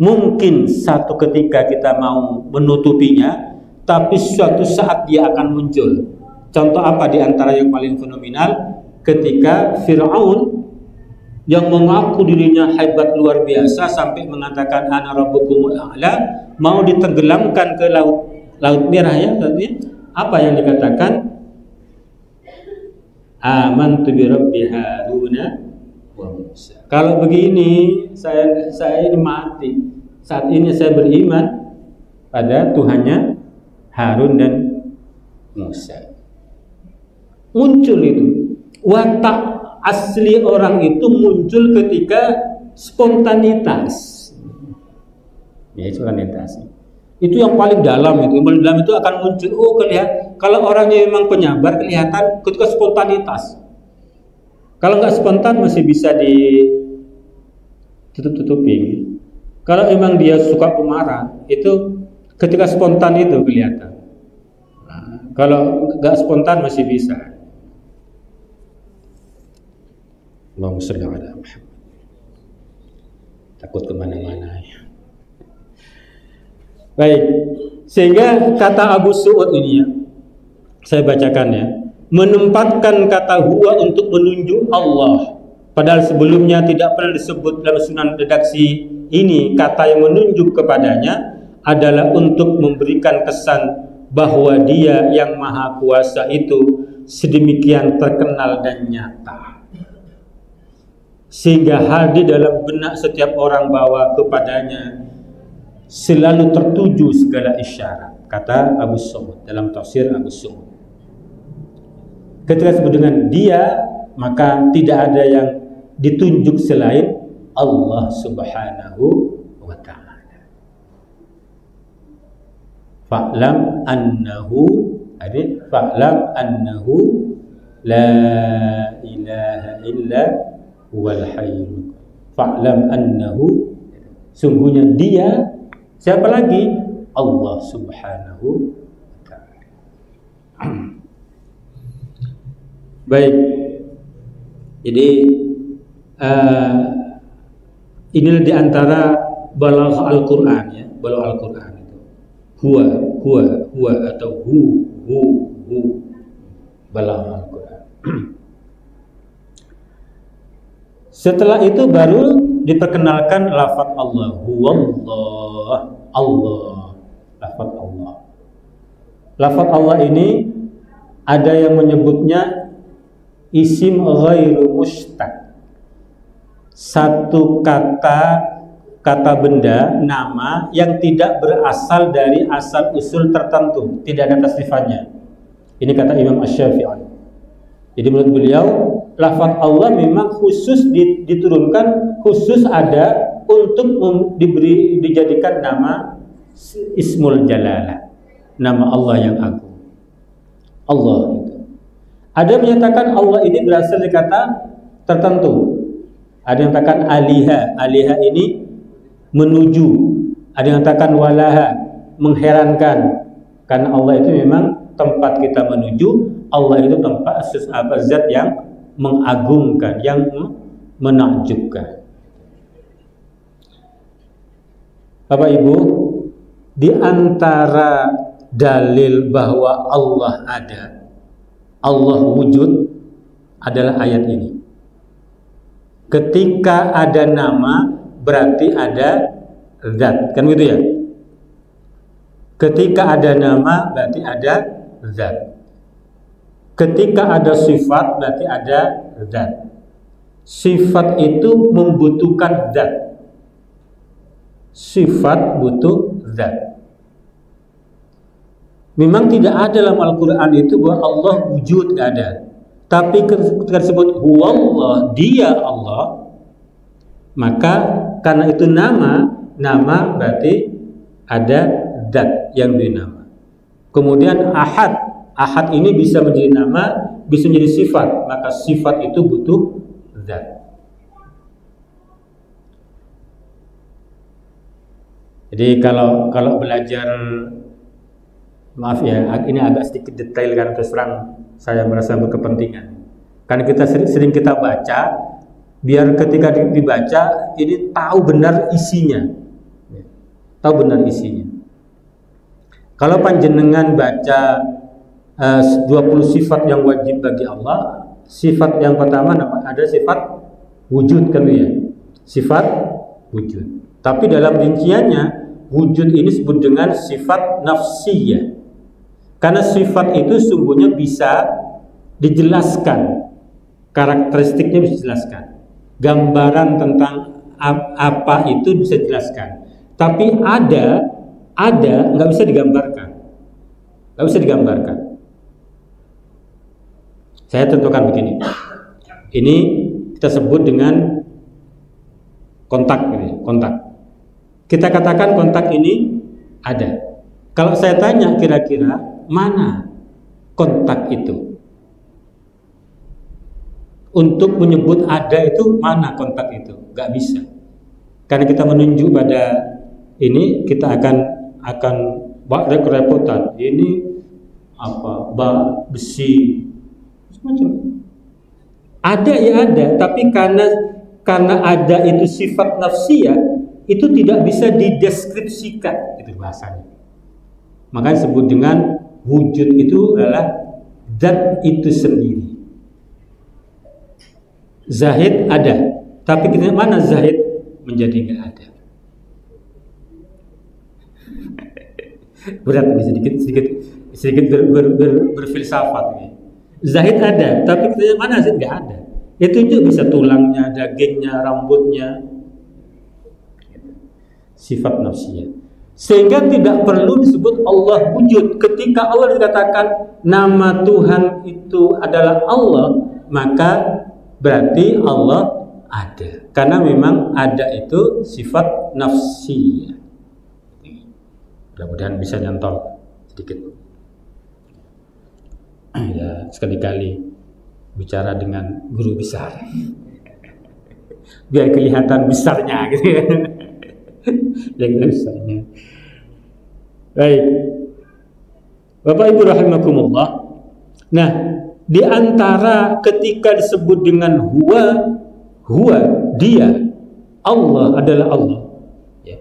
Mungkin satu ketika kita mau menutupinya, tapi suatu saat dia akan muncul. Contoh apa di antara yang paling fenomenal? Ketika Fir'aun yang mengaku dirinya hebat luar biasa sampai mengatakan ana rabbukumul a'la, mau ditenggelamkan ke laut merah ya, apa yang dikatakan? Amantu bi rabbi Haruna wa Musa. Kalau begini saya ini mati. Saat ini saya beriman pada Tuhannya Harun dan Musa. Muncul itu watak asli orang itu muncul ketika spontanitas. Ya, spontanitas. Itu yang paling dalam itu. Yang paling dalam itu akan muncul. Kalau orangnya memang penyabar kelihatan ketika spontanitas. Kalau nggak spontan masih bisa ditutup-tutupi. Kalau memang dia suka pemarah, itu ketika spontan itu kelihatan. Nah, kalau nggak spontan masih bisa. Allahumma sholli ala Muhammad. Takut kemana-mana ya. Baik, sehingga kata Abu Su'ud ini ya, saya bacakan ya, menempatkan kata huwa untuk menunjuk Allah, padahal sebelumnya tidak pernah disebut dalam sunan redaksi ini. Kata yang menunjuk kepadanya adalah untuk memberikan kesan bahwa dia yang maha kuasa itu sedemikian terkenal dan nyata, sehingga hadir dalam benak setiap orang bahwa kepadanya selalu tertuju segala isyarat. Kata Abu Su'ud dalam tafsir Abu Su'ud. Ketika disebut dengan dia, maka tidak ada yang ditunjuk selain Allah Subhanahu wa ta'ala. Fa'lam annahu la ilaha illa huwal hayyul fa'lam annahu, sungguhnya dia, siapa lagi? Allah subhanahu wa ta'ala. Baik, jadi inilah diantara balagh Al-Quran ya, balagh Al-Quran itu huwa atau hu balagh Al-Quran. Setelah itu baru diperkenalkan lafaz Allah, huwallah, Allah, lafaz Allah. Lafaz Allah ini ada yang menyebutnya isim ghairu mustaq, satu kata benda, nama yang tidak berasal dari asal usul tertentu, tidak ada tasrifannya. Ini kata Imam Asy-Syafi'i. Jadi menurut beliau, lafaz Allah memang khusus diturunkan, khusus ada untuk dijadikan nama Ismul Jalalah, nama Allah yang agung. Allah itu. Ada yang menyatakan Allah ini berasal dari kata tertentu. Ada yang mengatakan aliha, aliha ini menuju. Ada yang mengatakan walaha, mengherankan. Karena Allah itu memang tempat kita menuju. Allah itu tempat zat yang mengagumkan, yang menakjubkan. Bapak Ibu, di antara dalil bahwa Allah ada, Allah wujud, adalah ayat ini. Ketika ada nama berarti ada zat, kan gitu ya? Ketika ada nama berarti ada zat. Ketika ada sifat berarti ada zat. Sifat itu membutuhkan zat. Sifat butuh zat. Memang tidak ada dalam Al-Quran itu bahwa Allah wujud, tidak ada. Tapi ketika disebut huwallah, dia Allah, maka karena itu nama berarti ada zat yang diberi nama. Kemudian ahad ini bisa menjadi nama, bisa menjadi sifat, maka sifat itu butuh zat. Jadi kalau belajar, maaf ya, ini agak sedikit detail karena terus terang saya merasa berkepentingan. Karena kita sering kita baca, biar ketika dibaca ini tahu benar isinya. Tahu benar isinya. Kalau panjenengan baca 20 sifat yang wajib bagi Allah, sifat yang pertama ada sifat wujud kan ya. Sifat wujud. Tapi dalam rinciannya wujud ini disebut dengan sifat nafsiyah. Karena sifat itu sungguhnya bisa dijelaskan, karakteristiknya bisa dijelaskan, gambaran tentang apa itu bisa dijelaskan. Tapi ada nggak bisa digambarkan, nggak bisa digambarkan. Saya tentukan begini, ini kita sebut dengan kontak, kontak. Kita katakan kontak ini ada. Kalau saya tanya kira-kira mana kontak itu? Untuk menyebut ada itu mana kontak itu? Gak bisa. Karena kita menunjuk pada ini, kita akan kerepotan. Ini apa? Besi, semacam. Ada ya ada, tapi karena ada itu sifat nafsiyah, itu tidak bisa dideskripsikan, itu bahasanya. Makanya disebut dengan wujud itu adalah zat itu sendiri. Zahid ada, tapi kita mana zahid menjadi nggak ada. Berat ini sedikit berfilsafat ini. Zahid ada, tapi kita mana zahid nggak ada. Itu juga bisa tulangnya, dagingnya, rambutnya. Sifat nafsiyah. Sehingga tidak perlu disebut Allah wujud. Ketika Allah dikatakan nama Tuhan itu adalah Allah, maka berarti Allah ada. Karena memang ada itu sifat nafsiyah. Mudah-mudahan bisa nyantol sedikit. Ya, sekali-kali bicara dengan guru besar. biar kelihatan besarnya gitu ya. Biar kelihatan besarnya. Baik, Bapak Ibu rahimakumullah. Nah, di antara ketika disebut dengan huwa dia, Allah adalah Allah. Ya.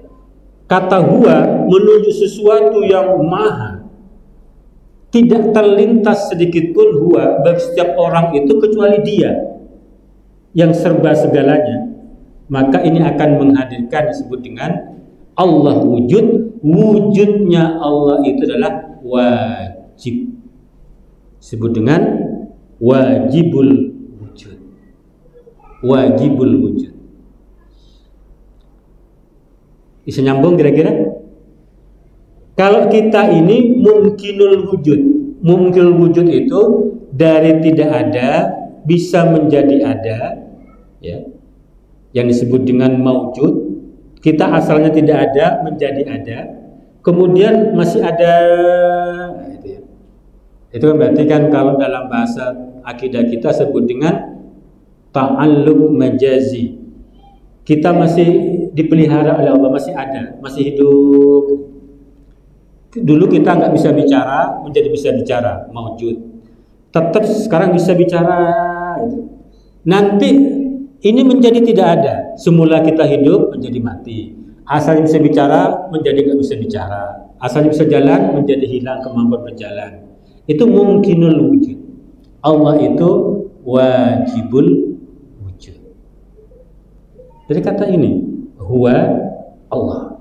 Kata huwa menuju sesuatu yang maha. Tidak terlintas sedikit pun huwa bagi setiap orang itu kecuali dia yang serba segalanya. Maka ini akan menghadirkan disebut dengan Allah wujud. Wujudnya Allah itu adalah wajib. Disebut dengan wajibul wujud. Wajibul wujud. Bisa nyambung kira-kira? Kalau kita ini mungkinul wujud. Mungkinul wujud itu dari tidak ada bisa menjadi ada, ya. Yang disebut dengan maujud. Kita asalnya tidak ada menjadi ada, kemudian masih ada. Nah, itu ya. Itu kan berarti kan kalau dalam bahasa akidah kita sebut dengan ta'alluq majazi. Kita masih dipelihara oleh Allah, masih ada, masih hidup. Dulu kita nggak bisa bicara, menjadi bisa bicara, maujud. Tetap sekarang bisa bicara. Gitu. Nanti ini menjadi tidak ada. Semula kita hidup menjadi mati. Asalnya bisa bicara menjadi nggak bisa bicara. Asalnya bisa jalan menjadi hilang kemampuan berjalan. Itu mungkinul wujud. Allah itu wajibul wujud. Jadi kata ini huwa Allah.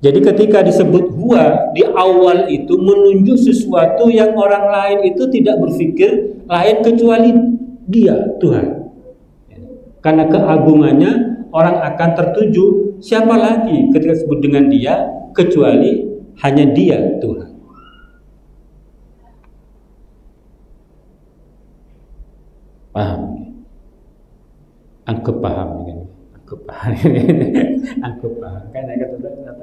Jadi ketika disebut huwa di awal itu menunjuk sesuatu yang orang lain itu tidak berpikir lain kecuali dia, Tuhan. Karena keagungannya orang akan tertuju siapa lagi ketika disebut dengan dia kecuali hanya dia, Tuhan. Paham? Angkep paham kan? Angkep paham. Angkep paham.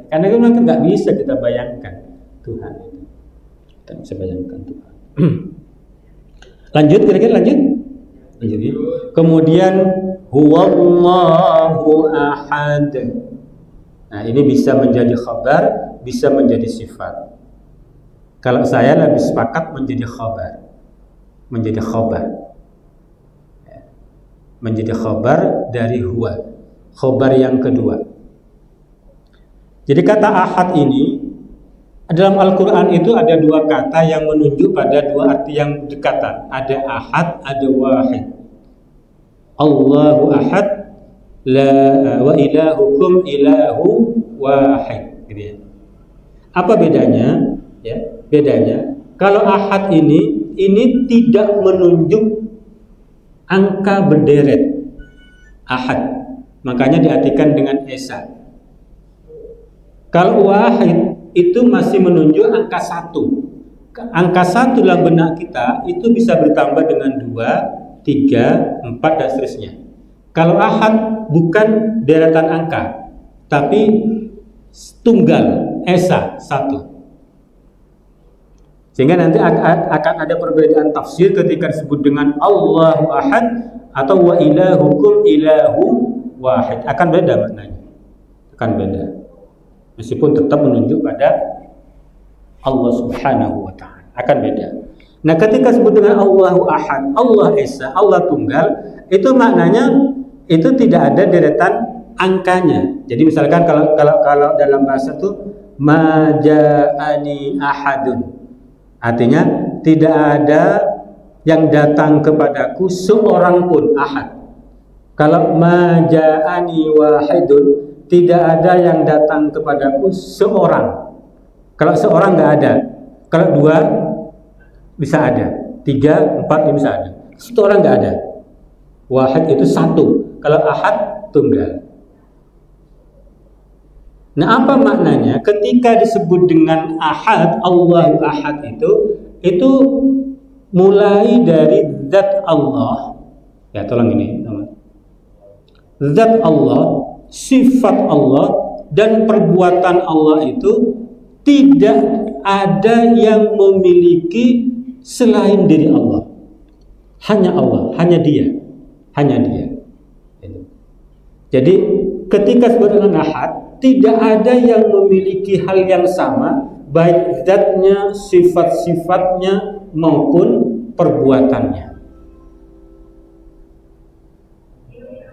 Karena itu nggak bisa kita bayangkan Tuhan itu. Kita bisa bayangkan Tuhan. Lanjut kira-kira lanjut. Jadi, kemudian huwallahu ahad. Nah, ini bisa menjadi khabar, bisa menjadi sifat. Kalau saya lebih sepakat menjadi khabar. Menjadi khabar. Menjadi khabar dari huwa. Khabar yang kedua. Jadi kata ahad ini dalam Al-Quran itu ada dua kata yang menunjuk pada dua arti yang dekatan. Ada ahad, ada wahid. Allahu ahad, wa ilahukum ilahu wahid. Gitu ya. Apa bedanya? Ya, bedanya. Kalau ahad ini tidak menunjuk angka berderet. Ahad. Makanya diartikan dengan esa. Kalau wahid itu masih menunjuk angka 1. Angka 1 dalam benak kita itu bisa bertambah dengan 2, 3, 4 dan seterusnya. Kalau ahad bukan deretan angka, tapi tunggal, esa 1. Sehingga nanti akan ada perbedaan tafsir ketika disebut dengan Allahu ahad atau wa ilahukum ilahu wahid. Akan beda maknanya. Akan beda. Meskipun tetap menunjuk pada Allah Subhanahu wa ta'ala. Akan beda. Nah, ketika disebut dengan Allahu ahad, Allah esa, Allah tunggal, itu maknanya itu tidak ada deretan angkanya. Jadi misalkan kalau dalam bahasa itu maja'ani ahadun. Artinya tidak ada yang datang kepadaku seorang pun, ahad. Kalau maja'ani wahidun, tidak ada yang datang kepadaku seorang. Kalau seorang nggak ada. Kalau 2 bisa ada, 3, 4 bisa ada. Satu orang nggak ada. Wahid itu 1. Kalau ahad tunggal. Nah, apa maknanya ketika disebut dengan ahad, Allahu ahad itu mulai dari zat Allah. Ya, tolong ini, zat Allah, sifat Allah dan perbuatan Allah itu tidak ada yang memiliki selain diri Allah. Hanya Allah, hanya Dia, hanya Dia. Jadi ketika disebut dengan ahad, tidak ada yang memiliki hal yang sama, baik zatnya, sifat-sifatnya maupun perbuatannya.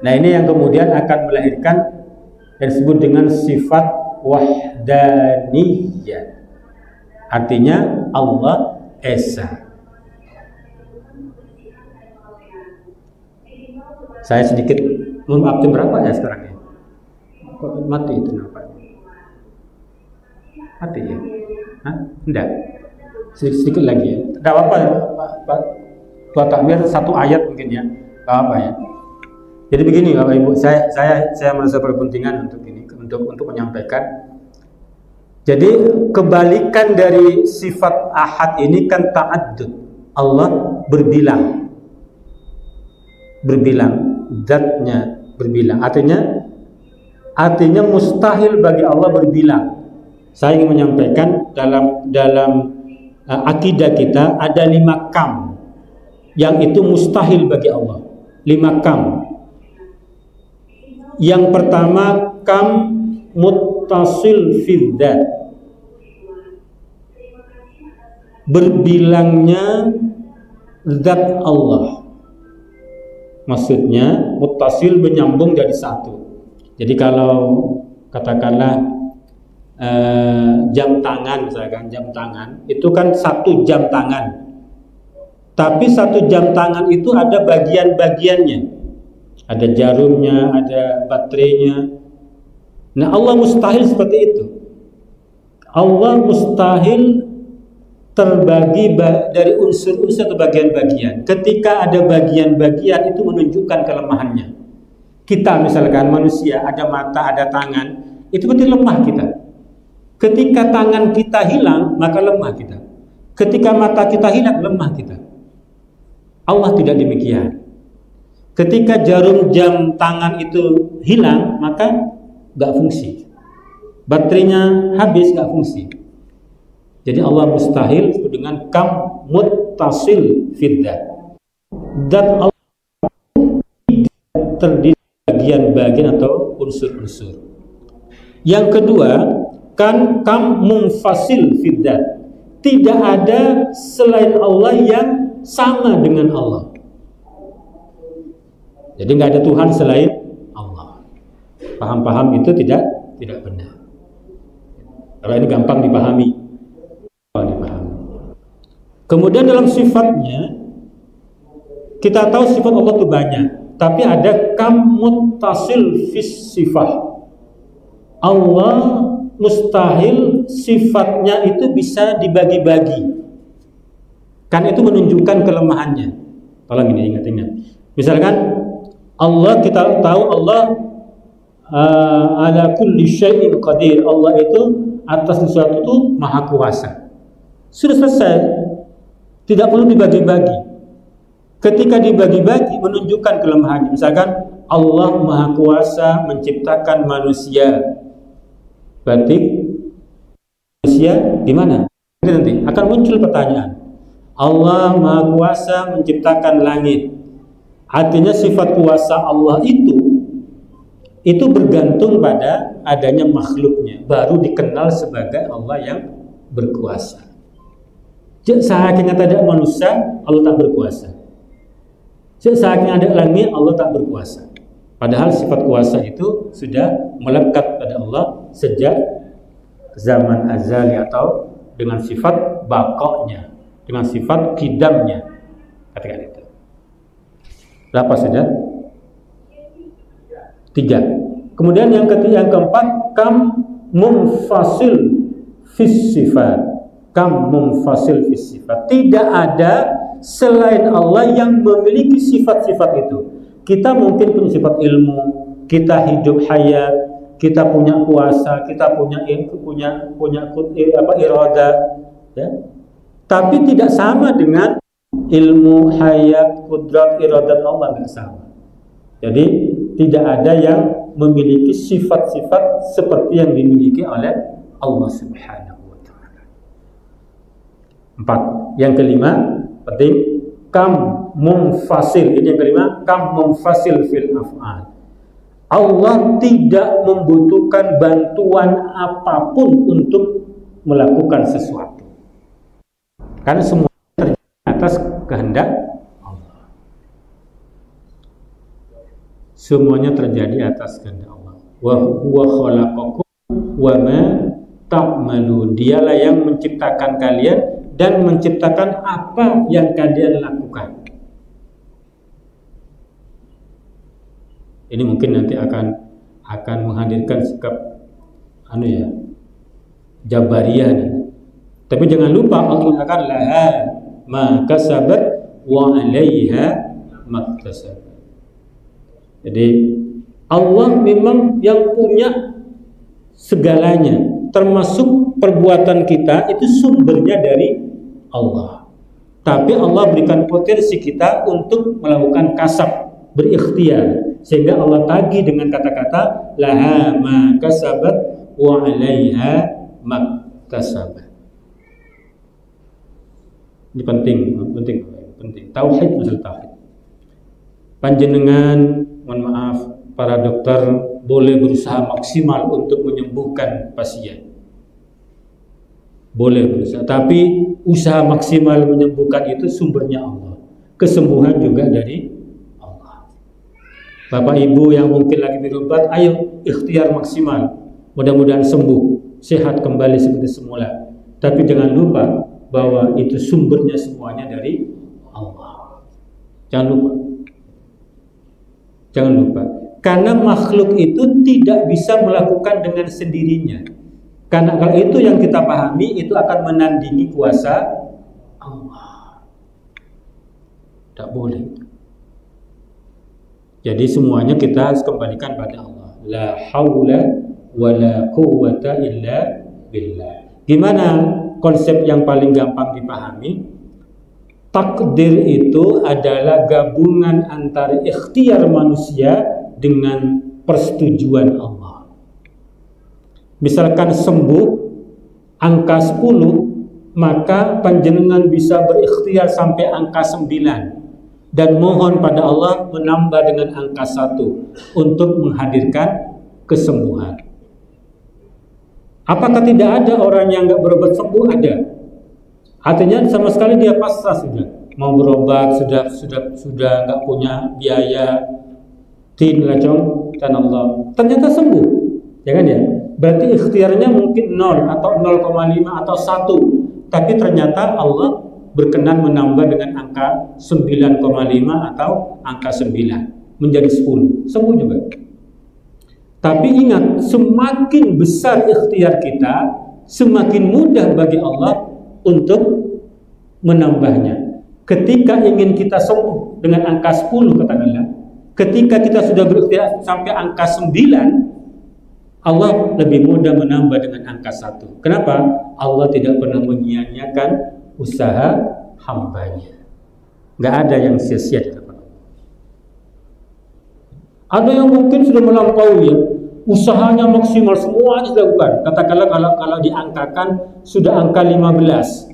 Nah, ini yang kemudian akan melahirkan yang disebut dengan sifat wahdaniyah. Artinya Allah Esa. Saya sedikit maaf, jam berapa ya sekarang ya? Kok mati itu nampaknya? Mati ya? Hah? Enggak. Sedikit lagi ya. Tidak apa-apa Pak Takmir, satu ayat mungkin ya. Tidak apa ya. Jadi begini Bapak Ibu, saya merasa berkepentingan untuk ini, untuk menyampaikan. Jadi kebalikan dari sifat ahad ini kan ta'addud. Allah berbilang, zatnya berbilang. Artinya mustahil bagi Allah berbilang. Saya ingin menyampaikan dalam akidah kita ada 5 kam yang itu mustahil bagi Allah. 5 kam. Yang pertama kam muttasil fil dzat, berbilangnya zat Allah. Maksudnya muttasil menyambung jadi satu. Jadi kalau katakanlah jam tangan, misalkan jam tangan itu kan satu jam tangan, tapi satu jam tangan itu ada bagian-bagiannya, ada jarumnya, ada baterainya. Nah, Allah mustahil seperti itu. Allah mustahil terbagi dari unsur-unsur ke bagian-bagian. Ketika ada bagian-bagian itu menunjukkan kelemahannya. Kita misalkan manusia ada mata, ada tangan, itu berarti lemah kita. Ketika tangan kita hilang, maka lemah kita. Ketika mata kita hilang, lemah kita. Allah tidak demikian. Ketika jarum jam tangan itu hilang, maka nggak fungsi. Baterainya habis, nggak fungsi. Jadi Allah mustahil dengan kam muttasil fiddat. Dan Allah tidak terdiri bagian-bagian atau unsur-unsur. Yang kedua, kan kam munfasil fiddat. Tidak ada selain Allah yang sama dengan Allah. Jadi nggak ada Tuhan selain Allah. Paham-paham itu tidak benar. Kalau ini gampang dipahami. Kemudian dalam sifatnya kita tahu sifat Allah itu banyak, tapi ada kam muttasil fis sifah. Allah mustahil sifatnya itu bisa dibagi-bagi. Kan itu menunjukkan kelemahannya. Tolong ini ingat-ingat. Misalkan Allah, kita tahu Allah ala kulli syai'in qadir. Allah itu atas sesuatu itu maha kuasa. Sudah selesai. Tidak perlu dibagi-bagi. Ketika dibagi-bagi menunjukkan kelemahannya. Misalkan Allah maha kuasa menciptakan manusia. Berarti manusia di mana? Nanti akan muncul pertanyaan. Allah maha kuasa menciptakan langit. Artinya sifat kuasa Allah itu bergantung pada adanya makhluknya, baru dikenal sebagai Allah yang berkuasa. Seakan ada manusia, Allah tak berkuasa. Seakan ada langit, Allah tak berkuasa. Padahal sifat kuasa itu sudah melekat pada Allah sejak zaman azali atau dengan sifat bakoknya, dengan sifat kidamnya. Katakan itu. Berapa sudah? 3. Kemudian yang keempat, kam munfasil fis sifat. Kam munfasil fis sifat. Tidak ada selain Allah yang memiliki sifat-sifat itu. Kita mungkin punya sifat ilmu, kita hidup hayat, kita punya kuasa, kita punya irada, ya. Tapi tidak sama dengan ilmu, hayat, kudrat, iradat Allah, tidak sama. Jadi tidak ada yang memiliki sifat-sifat seperti yang dimiliki oleh Allah Subhanahu wa ta'ala. 4. Yang kelima, penting, kam munfasil. Ini yang kelima, kam munfasil fil af'al. Allah tidak membutuhkan bantuan apapun untuk melakukan sesuatu. Karena semua terjadi atas kehendak Allah. Semuanya terjadi atas kehendak Allah. Wa huwa khalaqakum wa ma ta'malun. Dialah yang menciptakan kalian dan menciptakan apa yang kalian lakukan. Ini mungkin nanti akan menghadirkan sikap Jabariyah. Tapi jangan lupa Allah mengatakan laha ma kasabat wa 'alaiha maktasabat. Jadi Allah memang yang punya segalanya, termasuk perbuatan kita itu sumbernya dari Allah. Tapi Allah berikan potensi kita untuk melakukan kasab, berikhtiar, sehingga Allah tagih dengan kata-kata laha ma kasabat wa 'alaiha maktasabat. Ini penting. Tauhid, masalah tauhid. Panjenengan, mohon maaf, para dokter boleh berusaha maksimal untuk menyembuhkan pasien. Boleh berusaha, tapi usaha maksimal menyembuhkan itu sumbernya Allah. Kesembuhan juga dari Allah. Bapak Ibu yang mungkin lagi berobat, ayo ikhtiar maksimal. Mudah-mudahan sembuh, sehat kembali seperti semula. Tapi jangan lupa bahwa itu sumbernya semuanya dari Allah. Jangan lupa. Karena makhluk itu tidak bisa melakukan dengan sendirinya. Karena kalau itu yang kita pahami, itu akan menandingi kuasa Allah. Tak boleh. Jadi semuanya kita harus kembalikan pada Allah. La haula wa la quwwata illa billah. Gimana konsep yang paling gampang dipahami? Takdir itu adalah gabungan antara ikhtiar manusia dengan persetujuan Allah. Misalkan sembuh angka 10, maka panjenengan bisa berikhtiar sampai angka 9 dan mohon pada Allah menambah dengan angka 1 untuk menghadirkan kesembuhan. Apakah tidak ada orang yang nggak berobat sembuh? Ada. Artinya sama sekali dia pasrah sudah, mau berobat sudah nggak punya biaya, tin lacong dan Allah ternyata sembuh, ya kan ya? Berarti ikhtiarnya mungkin 0 atau 0,5 atau 1, tapi ternyata Allah berkenan menambah dengan angka 9,5 atau angka 9 menjadi 10, sembuh juga. Tapi ingat, semakin besar ikhtiar kita, semakin mudah bagi Allah untuk menambahnya. Ketika ingin kita sembuh dengan angka 10 katakanlah, ketika kita sudah berikhtiar sampai angka 9, Allah lebih mudah menambah dengan angka 1. Kenapa? Allah tidak pernah menyia-nyiakan usaha hambanya. Nggak ada yang sia-sia di hadapan Allah. Ada yang mungkin sudah melampaui, usahanya maksimal, semuanya dilakukan. Katakanlah kalau diangkakan sudah angka 15,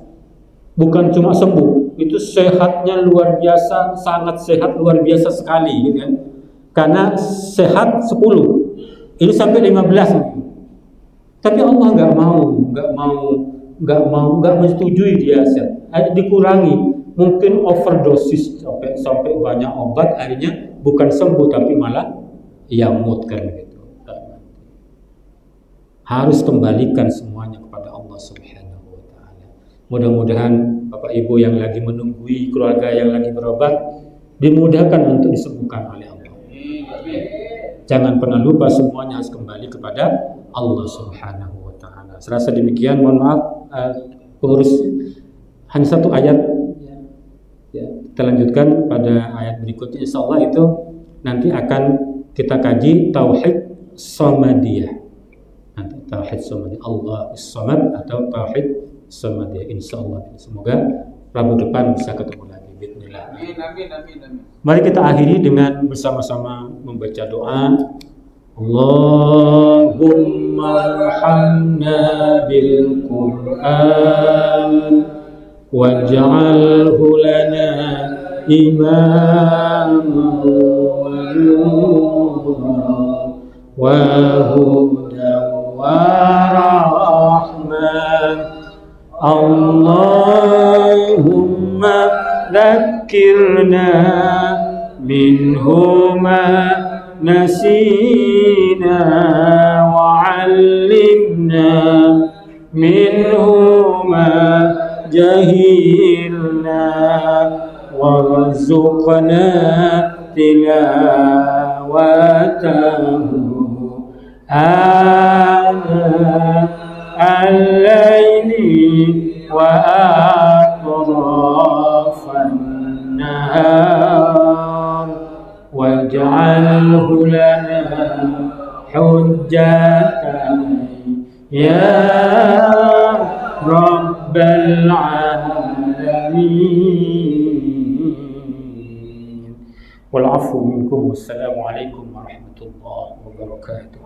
bukan cuma sembuh, itu sehatnya luar biasa, sangat sehat, luar biasa sekali, gitu kan? Karena sehat 10, ini sampai 15, tapi Allah nggak menyetujui dia sehat, dikurangi, mungkin overdosis sampai banyak obat, akhirnya bukan sembuh tapi malah yamut kan gitu. Harus kembalikan semuanya kepada Allah Subhanahu wa ta'ala. Mudah-mudahan Bapak Ibu yang lagi menunggui keluarga yang lagi berobat dimudahkan untuk disembuhkan oleh Allah. Jangan pernah lupa semuanya harus kembali kepada Allah Subhanahu wa ta'ala. Serasa demikian, mohon maaf pengurus, hanya satu ayat ya, kita lanjutkan pada ayat berikutnya. Insyaallah itu nanti akan kita kaji tauhid samadiyah. Nanti tauhid samadiyah, Allah as-samad atau tauhid samadiyah, insyaallah. Semoga Rabu depan bisa ketemu lagi. Bismillah. Amin. Mari kita akhiri dengan bersama-sama membaca doa. Allahumma arhamna bil Qur'an waj'alhu lana imaman ونورا وهدى ورحمة اللهم ذكرنا منه ما نسينا وعلمنا منه ما جهلنا وارزقنا تلاوته آناء الليل وأطراف النهار واجعله لنا حجة يا رب العالمين والعفو منكم والسلام عليكم ورحمة الله وبركاته.